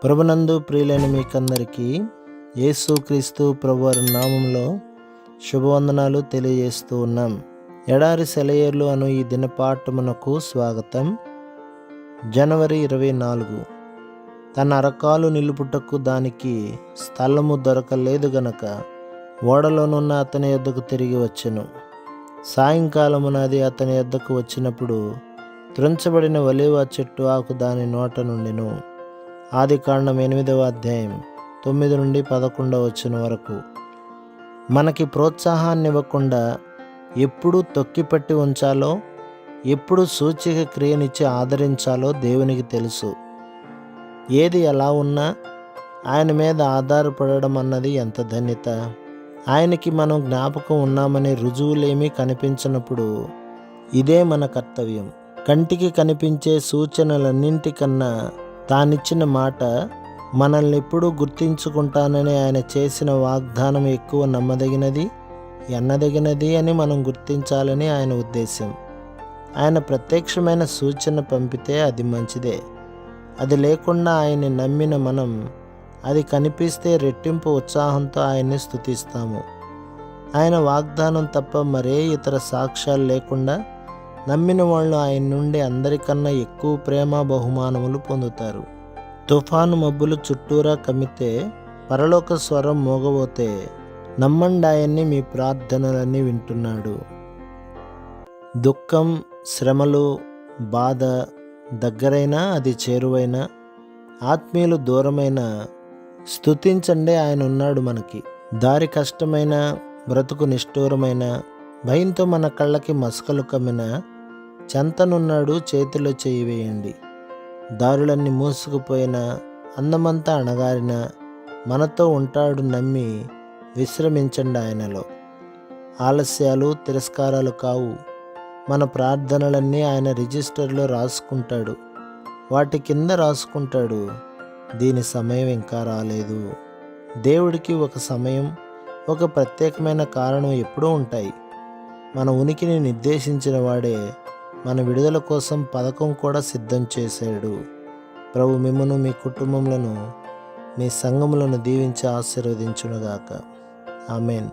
ప్రభునందు ప్రియులైన మీకందరికీ యేసుక్రీస్తు ప్రభువారి నామంలో శుభవందనాలు తెలియజేస్తూ ఉన్నాం. ఎడారి సెలయేర్లు అను ఈ దినపాఠమునకు స్వాగతం. జనవరి 24. తన అరకాలు నిలుపుటకు దానికి స్థలము దొరకలేదు గనక ఓడలోనున్న అతని యొద్దకు తిరిగి వచ్చెను. సాయంకాలమున అది అతని యొద్దకు వచ్చినప్పుడు త్రుంచబడిన ఒలీవ చెట్టు ఆకు దాని నోట నుండెను. ఆదికాండం 8వ అధ్యాయం 9 నుండి 11వ వచనం వరకు. మనకి ప్రోత్సాహాన్ని ఇవ్వకుండా ఎప్పుడు తొక్కిపట్టి ఉంచాలో, ఎప్పుడు సూచిక క్రియనిచ్చి ఆదరించాలో దేవునికి తెలుసు. ఏది ఎలా ఉన్నా ఆయన మీద ఆధారపడడం అన్నది ఎంత ధన్యత. ఆయనకి మనం జ్ఞాపకం ఉన్నామనే రుజువులేమీ కనిపించినప్పుడు ఇదే మన కర్తవ్యం. కంటికి కనిపించే సూచనలన్నింటికన్నా తానిచ్చిన మాట, మనల్ని ఎప్పుడూ గుర్తించుకుంటానని ఆయన చేసిన వాగ్దానం ఎక్కువ నమ్మదగినది, ఎన్నదగినది అని మనం గుర్తించాలని ఆయన ఉద్దేశం. ఆయన ప్రత్యక్షమైన సూచన పంపితే అది మంచిదే. అది లేకుండా ఆయన్ని నమ్మిన మనం అది కనిపిస్తే రెట్టింపు ఉత్సాహంతో ఆయన్ని స్తుతిస్తాము. ఆయన వాగ్దానం తప్ప మరే ఇతర సాక్ష్యాలు లేకుండా నమ్మిన వాళ్ళు ఆయన నుండి అందరికన్నా ఎక్కువ ప్రేమ బహుమానములు పొందుతారు. తుఫాను మబ్బులు చుట్టూరా కమ్మితే, పరలోక స్వరం మోగబోతే నమ్మండి, ఆయన్ని మీ ప్రార్థనలన్నీ వింటున్నాడు. దుఃఖం, శ్రమలు, బాధ దగ్గరైనా అది చేరువైనా, ఆత్మీయులు దూరమైన స్తుతించండి, ఆయన ఉన్నాడు మనకి. దారి కష్టమైన, బ్రతుకు నిష్ఠూరమైన, భయంతో మన కళ్ళకి మసకలు కమ్మిన చెంతనున్నాడు, చేతిలో చేయి వేయండి. దారులన్నీ మూసుకుపోయిన, అందమంతా అణగారిన మనతో ఉంటాడు, నమ్మి విశ్రమించండి ఆయనలో. ఆలస్యాలు, తిరస్కారాలు కావు. మన ప్రార్థనలన్నీ ఆయన రిజిస్టర్లో రాసుకుంటాడు. వాటి కింద రాసుకుంటాడు, దీని సమయం ఇంకా రాలేదు. దేవుడికి ఒక సమయం, ఒక ప్రత్యేకమైన కారణం ఎప్పుడూ ఉంటాయి. మన ఉనికిని నిర్దేశించిన వాడే మన విడుదల కోసం పథకం కూడా సిద్ధం చేశాడు. ప్రభు మిమ్మును, మీ కుటుంబములను, మీ సంఘములను దీవించి ఆశీర్వదించునుగాక. ఆమేన్.